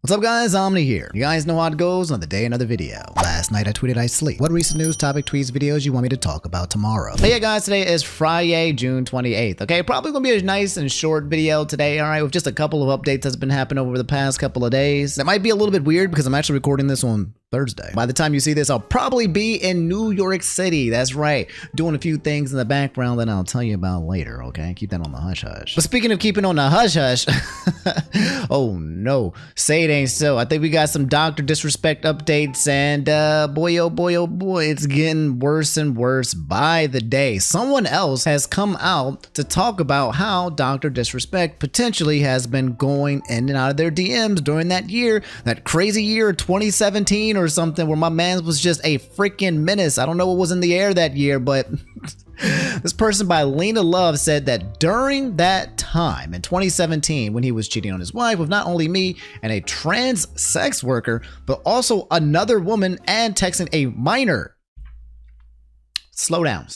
What's up guys, Omni here. You guys know how it goes on the day another video. Last night I tweeted I sleep. What recent news, topic, tweets, videos you want me to talk about tomorrow? Hey yeah guys, today is Friday, June 28th. Okay, probably gonna be a nice and short video today, alright, with just a couple of updates that's been happening over the past couple of days. That might be a little bit weird because I'm actually recording this on Thursday. By the time you see this, I'll probably be in New York City. That's right. Doing a few things in the background that I'll tell you about later, okay? Keep that on the hush hush. But speaking of keeping on the hush hush, oh no, say it ain't so. I think we got some DrDisrespect updates and boy, oh boy, it's getting worse and worse by the day. Someone else has come out to talk about how DrDisrespect potentially has been going in and out of their DMs during that year, that crazy year 2017 or something, where my man was just a freaking menace. I don't know what was in the air that year, but this person by Lena Love said that during that time in 2017, when he was cheating on his wife with not only me and a trans sex worker, but also another woman and texting a minor. Slow down.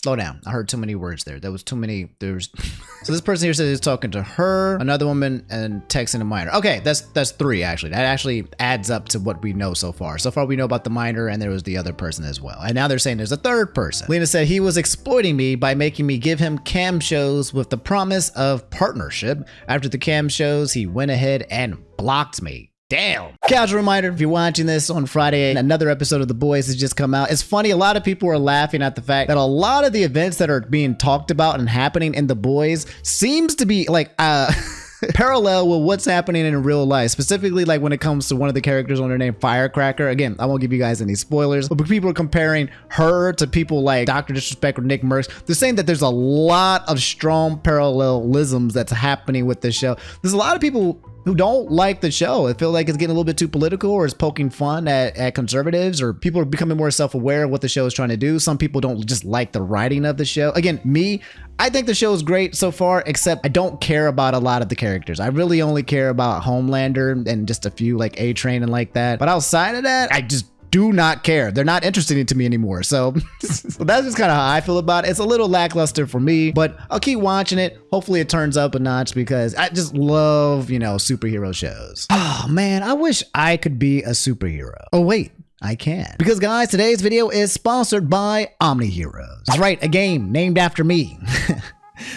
I heard too many words there. There was too many. So this person here says he's talking to her, another woman, and texting a minor. Okay, that's three actually. That actually adds up to what we know so far. So far we know about the minor, and there was the other person as well. And now they're saying there's a third person. Lena said he was exploiting me by making me give him cam shows with the promise of partnership. After the cam shows, he went ahead and blocked me. Damn. Casual reminder, if you're watching this on Friday, another episode of The Boys has just come out. It's funny, a lot of people are laughing at the fact that a lot of the events that are being talked about and happening in The Boys seems to be like parallel with what's happening in real life, specifically like when it comes to one of the characters on her name, Firecracker. Again, I won't give you guys any spoilers, but people are comparing her to people like DrDisrespect or Nickmercs. They're saying that there's a lot of strong parallelisms that's happening with this show. There's a lot of people who don't like the show. I feel like it's getting a little bit too political, or it's poking fun at conservatives, or people are becoming more self-aware of what the show is trying to do. Some people don't just like the writing of the show. Again, me, I think the show is great so far, except I don't care about a lot of the characters. I really only care about Homelander and just a few like A-Train and like that. But outside of that, I just do not care. They're not interesting to me anymore. So that's just kind of how I feel about it. It's a little lackluster for me, but I'll keep watching it. Hopefully it turns up a notch because I just love, you know, superhero shows. Oh man, I wish I could be a superhero. Oh wait, I can. Because guys, today's video is sponsored by Omni Heroes. That's right, a game named after me.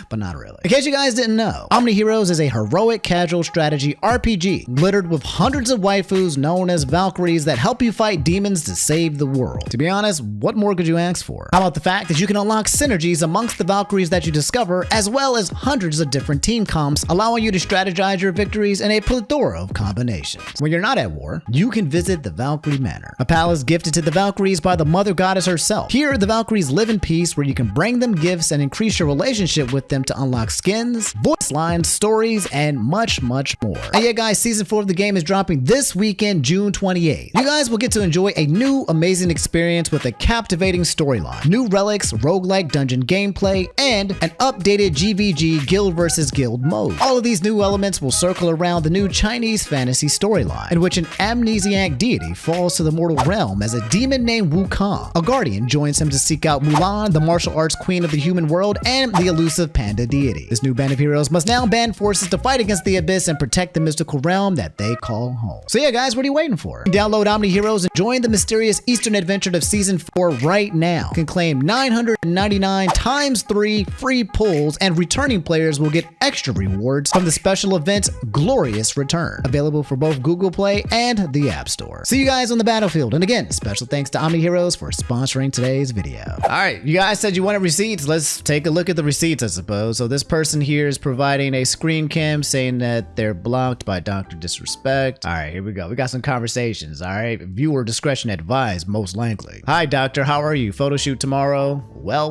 But not really. In case you guys didn't know, Omni Heroes is a heroic casual strategy RPG littered with hundreds of waifus known as Valkyries that help you fight demons to save the world. To be honest, what more could you ask for? How about the fact that you can unlock synergies amongst the Valkyries that you discover, as well as hundreds of different team comps, allowing you to strategize your victories in a plethora of combinations. When you're not at war, you can visit the Valkyrie Manor, a palace gifted to the Valkyries by the mother goddess herself. Here, the Valkyries live in peace, where you can bring them gifts and increase your relationship with them to unlock skins, voice lines, stories, and much more. And yeah guys, season 4 of the game is dropping this weekend, June 28th. You guys will get to enjoy a new amazing experience with a captivating storyline, new relics, roguelike dungeon gameplay, and an updated GVG guild versus guild mode. All of these new elements will circle around the new Chinese fantasy storyline, in which an amnesiac deity falls to the mortal realm as a demon named Wukong. A guardian joins him to seek out Mulan, the martial arts queen of the human world, and the elusive Panda deity. This new band of heroes must now band forces to fight against the abyss and protect the mystical realm that they call home. So yeah guys, what are you waiting for? Download Omni Heroes and join the mysterious Eastern adventure of season 4 right now. You can claim 999 times 3 free pulls, and returning players will get extra rewards from the special event Glorious Return, available for both Google Play and the App Store. See you guys on the battlefield, and again, special thanks to Omni Heroes for sponsoring today's video. All right, you guys said you wanted receipts. Let's take a look at the receipts, I suppose. So this person here is providing a screen cam saying that they're blocked by DrDisrespect. All right, here we go. We got some conversations. All right, viewer discretion advised, most likely. Hi, doctor. How are you? Photo shoot tomorrow. Well.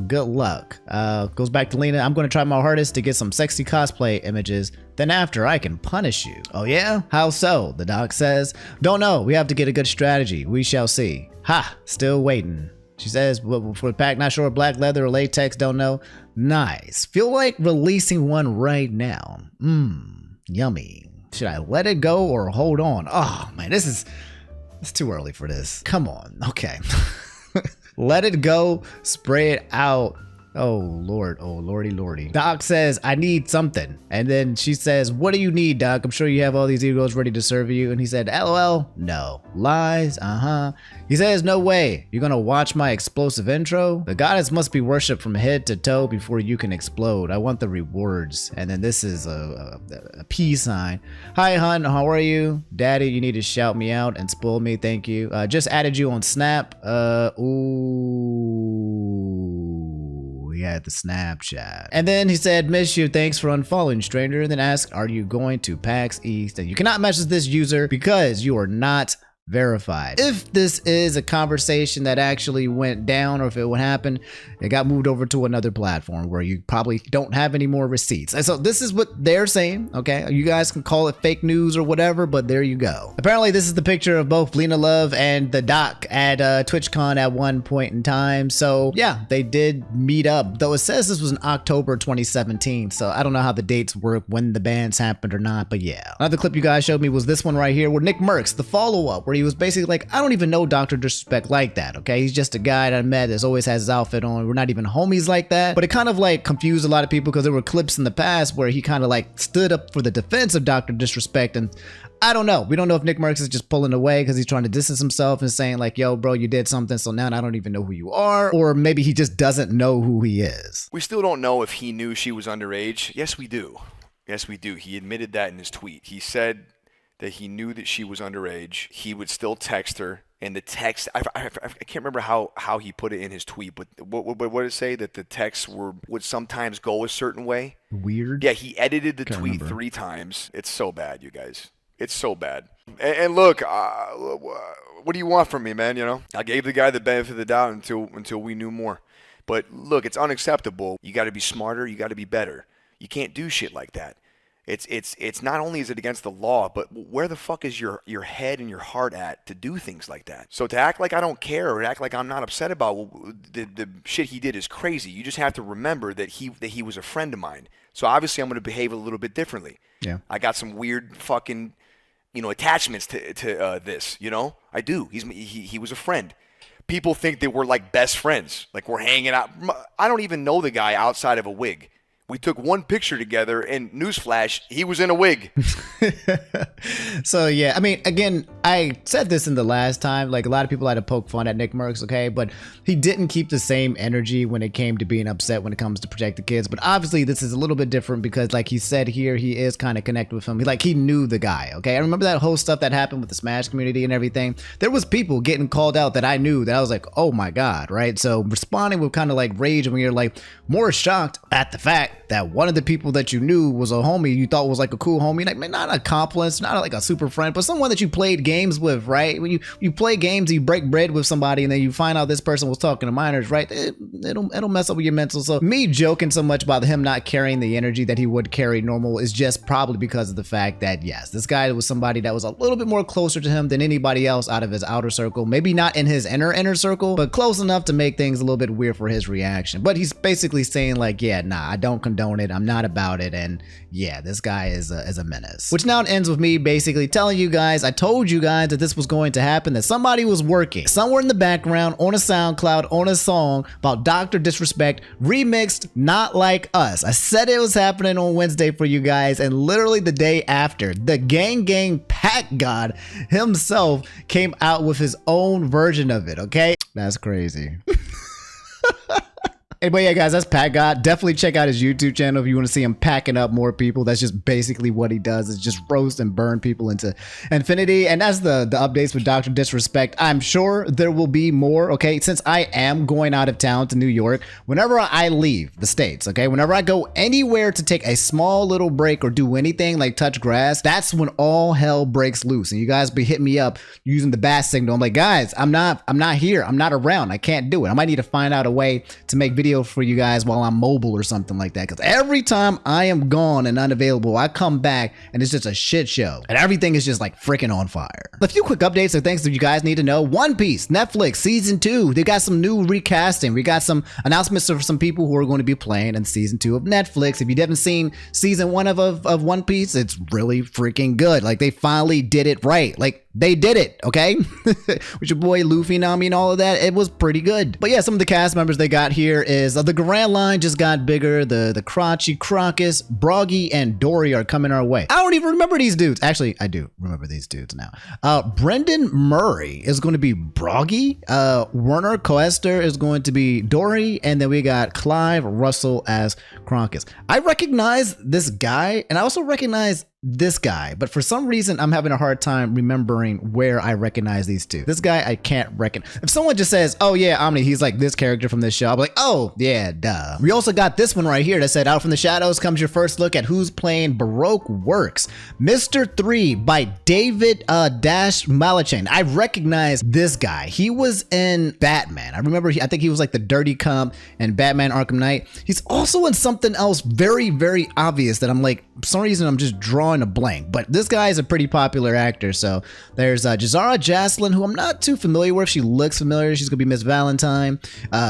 Good luck. Goes back to Lena. I'm going to try my hardest to get some sexy cosplay images. Then after, I can punish you. Oh yeah? How so? The doc says. Don't know. We have to get a good strategy. We shall see. Ha! Still waiting. She says, for the pack, not sure if black leather or latex, don't know. Nice. Feel like releasing one right now. Yummy. Should I let it go or hold on? Oh man, it's too early for this. Come on. Okay. Let it go, spray it out, Oh Lord, oh lordy lordy. Doc says, I need something. And then she says, what do you need, Doc? I'm sure you have all these egos ready to serve you. And he said, LOL, no. Lies, He says, no way. You're gonna watch my explosive intro? The goddess must be worshipped from head to toe before you can explode. I want the rewards. And then this is a peace sign. Hi, hun, how are you? Daddy, you need to shout me out and spoil me, thank you. Just added you on Snap. He had the Snapchat. And then he said, miss you, thanks for unfollowing, stranger. And then asked, are you going to PAX East? And you cannot message this user because you are not verified. If this is a conversation that actually went down, or if it would happen, it got moved over to another platform where you probably don't have any more receipts. And so this is what they're saying, okay? You guys can call it fake news or whatever, but there you go. Apparently this is the picture of both Lena Love and the Doc at TwitchCon at one point in time. So yeah, they did meet up, though it says this was in October 2017. So I don't know how the dates work, when the bans happened or not, but yeah. Another clip you guys showed me was this one right here, where Nickmercs, the follow-up, where he was basically like, I don't even know DrDisrespect like that, okay? He's just a guy that I met that always has his outfit on. We're not even homies like that. But it kind of like confused a lot of people because there were clips in the past where he kind of like stood up for the defense of DrDisrespect, and I don't know. We don't know if Nickmercs is just pulling away because he's trying to distance himself and saying like, yo, bro, you did something, so now I don't even know who you are. Or maybe he just doesn't know who he is. We still don't know if he knew she was underage. Yes, we do. Yes, we do. He admitted that in his tweet. He said that he knew that she was underage. He would still text her. And the text, I can't remember how he put it in his tweet, but what did it say? That the texts would sometimes go a certain way? Weird. Yeah, he edited the tweet 3 times. It's so bad, you guys. It's so bad. And look, what do you want from me, man? You know, I gave the guy the benefit of the doubt until we knew more. But look, it's unacceptable. You got to be smarter. You got to be better. You can't do shit like that. It's not only is it against the law, but where the fuck is your head and your heart at to do things like that? So to act like I don't care or act like I'm not upset about the shit he did is crazy. You just have to remember that he was a friend of mine. So obviously I'm going to behave a little bit differently. Yeah. I got some weird fucking, attachments to this, I do. He was a friend. People think that we're like best friends, like we're hanging out. I don't even know the guy outside of a wig. We took one picture together, and newsflash, he was in a wig. So, yeah, I mean, again, I said this in the last time, like a lot of people had to poke fun at Nickmercs, okay? But he didn't keep the same energy when it came to being upset when it comes to protect the kids. But obviously, this is a little bit different because, like he said here, he is kind of connected with him. He knew the guy, okay? I remember that whole stuff that happened with the Smash community and everything. There was people getting called out that I knew that I was like, oh my God, right? So responding with kind of like rage, and when you're like more shocked at the fact that one of the people that you knew was a homie you thought was like a cool homie, like not an accomplice, not like a super friend, but someone that you played games with, right? When you play games, you break bread with somebody, and then you find out this person was talking to minors, right? It'll mess up with your mental. So me joking so much about him not carrying the energy that he would carry normal is just probably because of the fact that yes, this guy was somebody that was a little bit more closer to him than anybody else out of his outer circle. Maybe not in his inner circle, but close enough to make things a little bit weird for his reaction. But he's basically saying like, yeah, nah, I don't condone it. I'm not about it. And yeah, this guy is a menace. Which now ends with me basically telling you guys, I told you guys that this was going to happen, that somebody was working somewhere in the background on a SoundCloud on a song about DrDisrespect remixed Not Like Us. I said it was happening on Wednesday for you guys, and literally the day after, the gang Pack God himself came out with his own version of it, okay? That's crazy. But yeah, guys, that's Pack God. Definitely check out his YouTube channel if you want to see him packing up more people. That's just basically what he does, is just roast and burn people into infinity. And that's the updates with DrDisrespect. I'm sure there will be more, okay? Since I am going out of town to New York, whenever I leave the States, okay? Whenever I go anywhere to take a small little break or do anything like touch grass, that's when all hell breaks loose. And you guys be hitting me up using the bat signal. I'm like, guys, I'm not here. I'm not around. I can't do it. I might need to find out a way to make videos for you guys while I'm mobile or something like that, because every time I am gone and unavailable, I come back and it's just a shit show and everything is just like freaking on fire. A few quick updates of things that you guys need to know. One Piece, Netflix season 2, they got some new recasting. We got some announcements of some people who are going to be playing in season 2 of Netflix. If you haven't seen season 1 of One Piece, it's really freaking good. Like, they finally did it right. Like, They did it, okay? With your boy Luffy, Nami, and all of that. It was pretty good. But yeah, some of the cast members they got here is the Grand Line just got bigger. The Crotchy, Crocus, Broggy, and Dory are coming our way. I don't even remember these dudes. Actually, I do remember these dudes now. Brendan Murray is going to be Broggy. Werner Coester is going to be Dory. And then we got Clive Russell as Crocus. I recognize this guy, and I also recognize this guy, but for some reason I'm having a hard time remembering where I recognize these two. This guy I can't recognize. If someone just says, oh yeah, Omni, he's like this character from this show, I'll be like, oh yeah, duh. We also got this one right here that said, out from the shadows comes your first look at who's playing Baroque Works. Mr. 3 by David Dash Malachain. I recognize this guy. He was in Batman. I remember, I think he was like the dirty cop in Batman Arkham Knight. He's also in something else very, very obvious that I'm like, for some reason I'm just drawing a blank, but this guy is a pretty popular actor. So there's Jazara Jaslyn, who I'm not too familiar with. She looks familiar. She's gonna be Miss Valentine.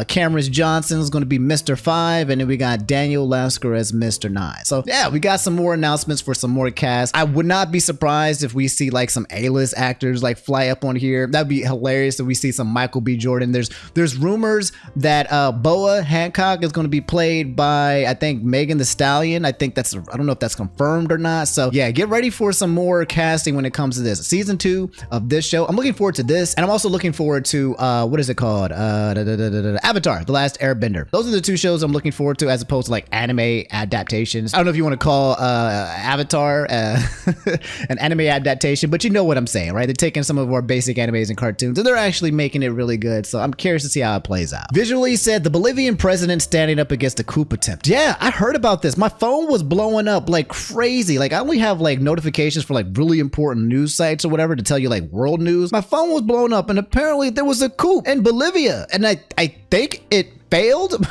Cameron Johnson is gonna be Mr. 5, and then we got Daniel Lasker as Mr. 9. So yeah, we got some more announcements for some more cast. I would not be surprised if we see like some A-list actors like fly up on here. That'd be hilarious if we see some Michael B. Jordan. There's rumors that Boa Hancock is gonna be played by, I think, Megan Thee Stallion. I think that's, I don't know if that's confirmed or not. So yeah, get ready for some more casting when it comes to this. Season 2 of this show. I'm looking forward to this, and I'm also looking forward to what is it called? Avatar, The Last Airbender. Those are the two shows I'm looking forward to, as opposed to like anime adaptations. I don't know if you want to call Avatar an anime adaptation, but you know what I'm saying, right? They're taking some of our basic animes and cartoons, and they're actually making it really good. So I'm curious to see how it plays out. Visually said, the Bolivian president standing up against a coup attempt. Yeah, I heard about this. My phone was blowing up like crazy. Like I only have like notifications for like really important news sites or whatever to tell you like world news. My phone was blown up, and apparently there was a coup in Bolivia, and I think it failed.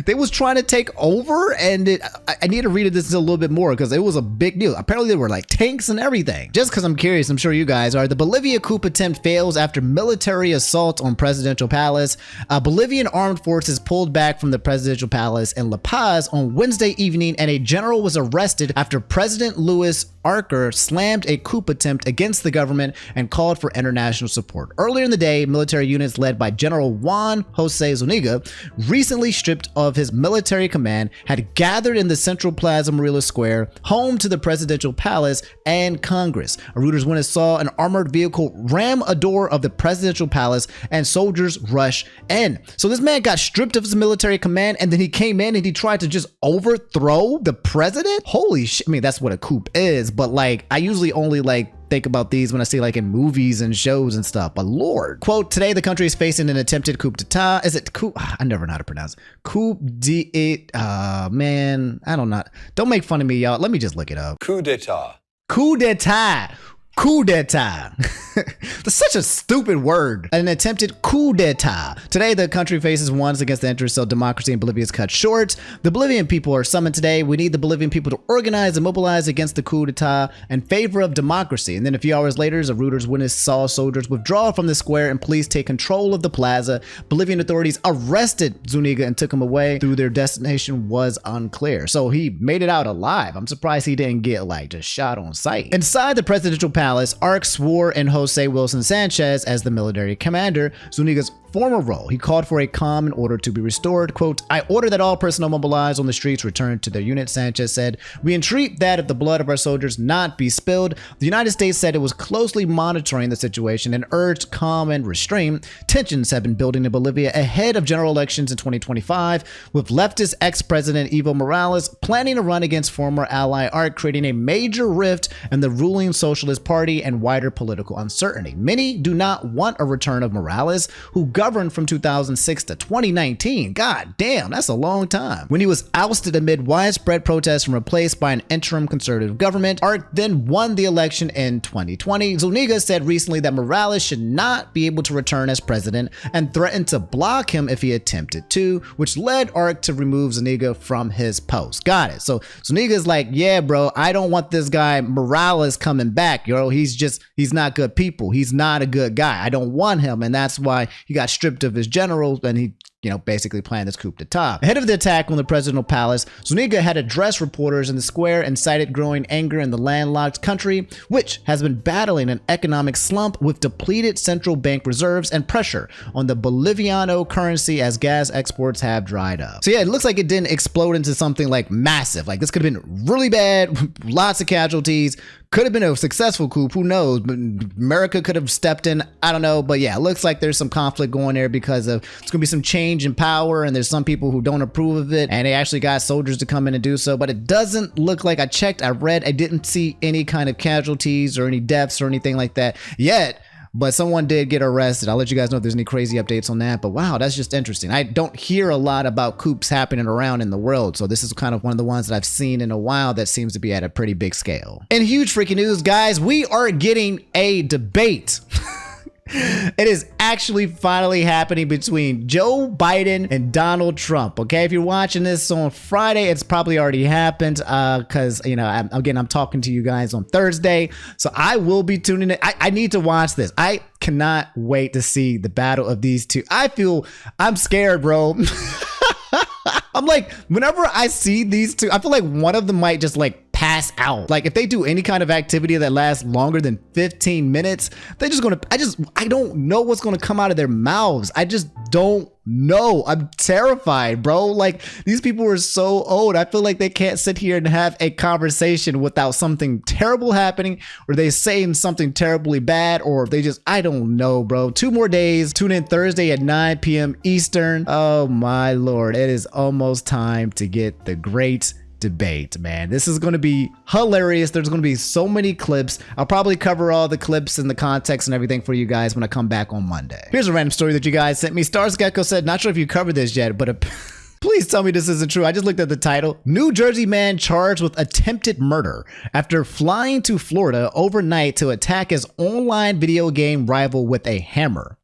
They was trying to take over, and I need to read this a little bit more because it was a big deal. Apparently there were like tanks and everything. Just because I'm curious, I'm sure you guys are. The Bolivia coup attempt fails after military assault on presidential palace. Bolivian armed forces pulled back from the presidential palace in La Paz on Wednesday evening, and a general was arrested after President Luis Arce slammed a coup attempt against the government and called for international support. Earlier in the day, military units led by General Juan Jose Zuniga, recently stripped of his military command, had gathered in the central Plaza Morelos Square, home to the presidential palace and Congress. A Reuters witness saw an armored vehicle ram a door of the presidential palace, and soldiers rush in. So this man got stripped of his military command, and then he came in and he tried to just overthrow the president? Holy shit. I mean, that's what a coup is, but like, I usually only like think about these when I see like in movies and shows and stuff, but Lord. Quote, today the country is facing an attempted coup d'etat. Is it coup? I never know how to pronounce it. Coup d'etat. Man, I don't know. Don't make fun of me, y'all. Let me just look it up. Coup d'etat. Coup d'etat. Coup d'etat. That's such a stupid word. An attempted coup d'etat. Today, the country faces ones against the interests of democracy in Bolivia is cut short. The Bolivian people are summoned today. We need the Bolivian people to organize and mobilize against the coup d'etat in favor of democracy. And then a few hours later, a Reuters witness saw soldiers withdraw from the square and police take control of the plaza. Bolivian authorities arrested Zuniga and took him away. Through their destination was unclear. So he made it out alive. I'm surprised he didn't get like just shot on sight. Inside the presidential palace, Arce swore in Jose Wilson Sanchez as the military commander, Zuniga's former role. He called for a calm in order to be restored. Quote, I order that all personnel mobilized on the streets return to their units, Sanchez said. We entreat that if the blood of our soldiers not be spilled. The United States said it was closely monitoring the situation and urged calm and restraint. Tensions have been building in Bolivia ahead of general elections in 2025, with leftist ex-president Evo Morales planning to run against former ally Arce, creating a major rift in the ruling Socialist Party and wider political uncertainty. Many do not want a return of Morales, who governed from 2006 to 2019. God damn, that's a long time. When he was ousted amid widespread protests and replaced by an interim conservative government, Arce then won the election in 2020. Zuniga said recently that Morales should not be able to return as president and threatened to block him if he attempted to, which led Arce to remove Zuniga from his post. Got it. So Zuniga's like, yeah, bro, I don't want this guy Morales coming back, yo. He's not good people. He's not a good guy. I don't want him. And that's why he got stripped of his generals and he basically planning this coup d'etat. Ahead of the attack on the presidential palace, Zuniga had addressed reporters in the square and cited growing anger in the landlocked country, which has been battling an economic slump with depleted central bank reserves and pressure on the Boliviano currency as gas exports have dried up. So yeah, it looks like it didn't explode into something like massive. Like this could have been really bad, lots of casualties. Could have been a successful coup, who knows? But America could have stepped in, I don't know. But yeah, it looks like there's some conflict going there because of it's gonna be some change in power, and there's some people who don't approve of it, and they actually got soldiers to come in and do so. But it doesn't look like, I checked, I read, I didn't see any kind of casualties or any deaths or anything like that yet. But someone did get arrested. I'll let you guys know if there's any crazy updates on that. But wow, that's just interesting. I don't hear a lot about coups happening around in the world. So this is kind of one of the ones that I've seen in a while that seems to be at a pretty big scale. And huge freaking news, guys, we are getting a debate. It is actually finally happening between Joe Biden and Donald Trump. Okay, if you're watching this on Friday, it's probably already happened because, I'm talking to you guys on Thursday. So I will be tuning in. I need to watch this. I cannot wait to see the battle of these two. I'm scared, bro. I'm like, whenever I see these two, I feel like one of them might just pass out. Like if they do any kind of activity that lasts longer than 15 minutes, they're just gonna, I don't know what's gonna come out of their mouths. I just don't know. I'm terrified, bro. Like these people are so old. I feel like they can't sit here and have a conversation without something terrible happening, or they saying something terribly bad, or they just, I don't know, bro. 2 more days. Tune in Thursday at 9 p.m. Eastern. Oh my Lord. It is almost time to get the great debate, man. This is going to be hilarious. There's going to be so many clips. I'll probably cover all the clips and the context and everything for you guys when I come back on Monday. Here's a random story that you guys sent me. Stars Gecko said, not sure if you covered this yet, but please tell me this isn't true. I just looked at the title. New Jersey man charged with attempted murder after flying to Florida overnight to attack his online video game rival with a hammer.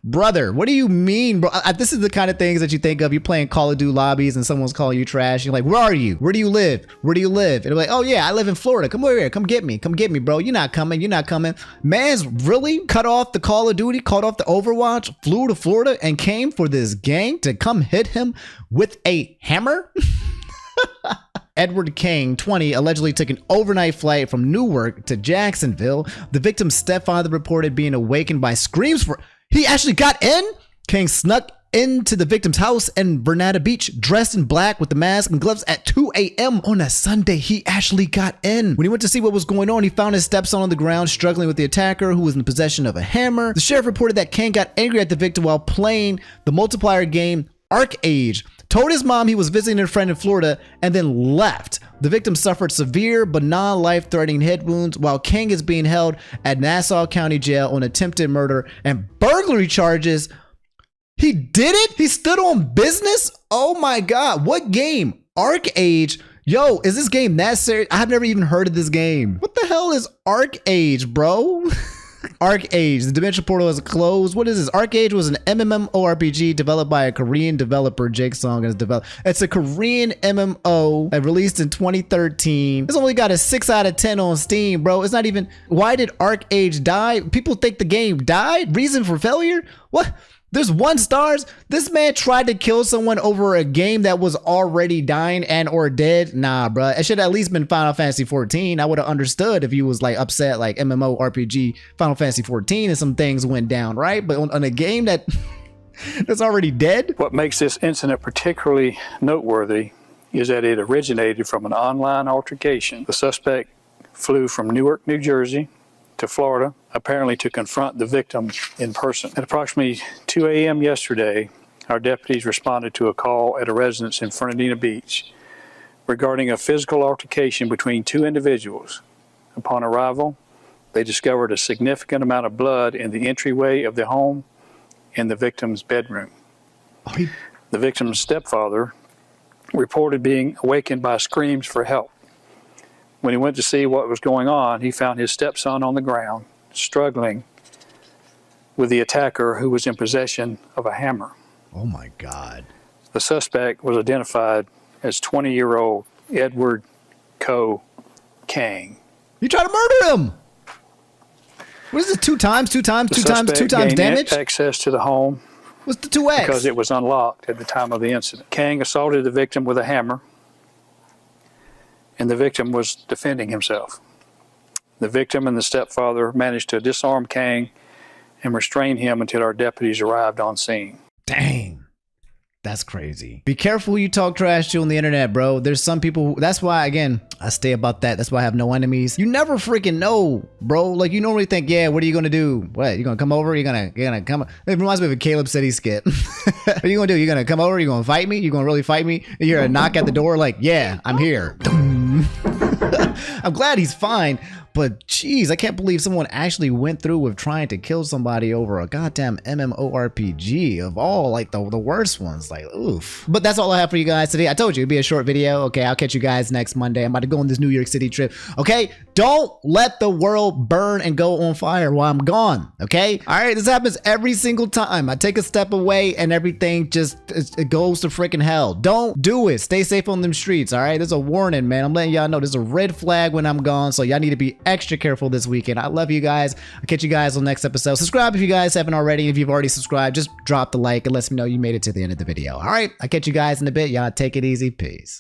Brother, what do you mean, bro? This is the kind of things that you think of. You're playing Call of Duty lobbies and someone's calling you trash. You're like, where are you? Where do you live? Where do you live? And they're like, oh yeah, I live in Florida. Come over here. Come get me. Come get me, bro. You're not coming. You're not coming. Man's really cut off the Call of Duty, cut off the Overwatch, flew to Florida and came for this gang to come hit him with a hammer? Edward King, 20, allegedly took an overnight flight from Newark to Jacksonville. The victim's stepfather reported being awakened by screams for... He actually got in? King snuck into the victim's house in Bernada Beach, dressed in black with the mask and gloves at 2 a.m. on a Sunday. He actually got in. When he went to see what was going on, he found his stepson on the ground struggling with the attacker, who was in possession of a hammer. The sheriff reported that King got angry at the victim while playing the multiplayer game ArcAge, told his mom he was visiting a friend in Florida, and then left. The victim suffered severe but non-life-threatening head wounds, while King is being held at Nassau County Jail on attempted murder and burglary charges. He did it? He stood on business? Oh my God. What game? ArcAge? Yo, is this game that serious? I've never even heard of this game. What the hell is ArcAge, bro? ArcAge, the Dimension Portal is closed. What is this? ArcAge was an MMORPG developed by a Korean developer, Jake Song. It's a Korean MMO that released in 2013. It's only got a 6 out of 10 on Steam, bro. It's not even... Why did ArcAge die? People think the game died? Reason for failure? What? There's 1 stars. This man tried to kill someone over a game that was already dying and or dead. Nah, bro. It should have at least been Final Fantasy 14. I would have understood if he was like upset, like MMORPG Final Fantasy 14 and some things went down, right? But on a game that that's already dead. What makes this incident particularly noteworthy is that it originated from an online altercation. The suspect flew from Newark, New Jersey to Florida, apparently to confront the victim in person. At approximately 2 a.m. yesterday, our deputies responded to a call at a residence in Fernandina Beach regarding a physical altercation between 2 individuals. Upon arrival, they discovered a significant amount of blood in the entryway of the home in the victim's bedroom. The victim's stepfather reported being awakened by screams for help. When he went to see what was going on, he found his stepson on the ground, struggling with the attacker, who was in possession of a hammer. Oh my God. The suspect was identified as 20-year-old Edward Ko Kang. You tried to murder him! What is this, 2 times? 2 times? 2 times? 2 times damage? Access to the home What's the 2X? Because it was unlocked at the time of the incident. Kang assaulted the victim with a hammer, and the victim was defending himself. The victim and the stepfather managed to disarm Kang and restrain him until our deputies arrived on scene. Dang. That's crazy. Be careful who you talk trash to on the internet, bro. There's some people, that's why, again, I stay about that. That's why I have no enemies. You never freaking know, bro. Like, you normally think, yeah, what are you gonna do? What, you gonna come over? You're gonna come? It reminds me of a Caleb City skit. What are you gonna do? You gonna come over? You gonna fight me? You gonna really fight me? You hear a knock at the door like, yeah, I'm here. I'm glad he's fine, but geez, I can't believe someone actually went through with trying to kill somebody over a goddamn MMORPG of all, like, the worst ones. Like, oof. But that's all I have for you guys today. I told you it'd be a short video. Okay, I'll catch you guys next Monday. I'm about to go on this New York City trip. Okay, don't let the world burn and go on fire while I'm gone. Okay, all right, this happens every single time. I take a step away and everything just it goes to freaking hell. Don't do it. Stay safe on them streets. All right, there's a warning, man. I'm letting y'all know there's a red flag when I'm gone, so y'all need to be extra careful this weekend. I love you guys. I'll catch you guys on the next episode. Subscribe if you guys haven't already. If you've already subscribed, just drop the like and let me know you made it to the end of the video. All right, I'll catch you guys in a bit. Y'all take it easy. Peace.